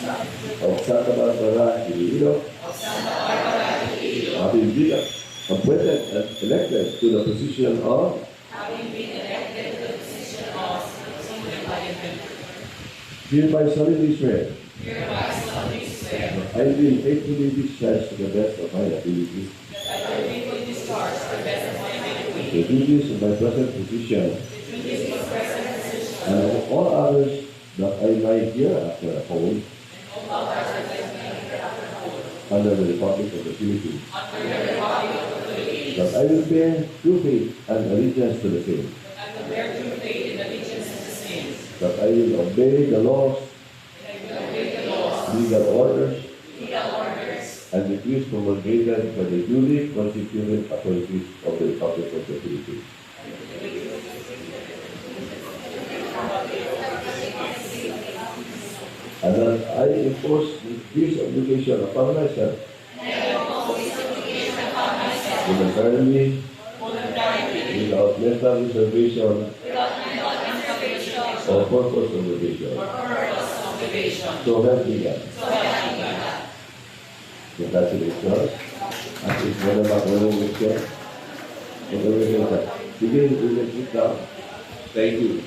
of Santa Barbara, Iloilo, having been appointed and elected to the position of hereby solemnly swear I will faithfully discharge to the best of my ability the duties of my present position and of all others that I might hereafter uphold under the Republic of the Philippines. That I will bear true faith and allegiance to the same. That I will obey the laws, legal orders, and decrees promulgated by the duly constituted authorities of the Republic of the Philippines. And that I impose this obligation upon myself voluntarily, without mental reservation or purpose of evasion. So help me God. Congratulations. At least wala mag-walang lecture. Sige, we will sit down. Thank you.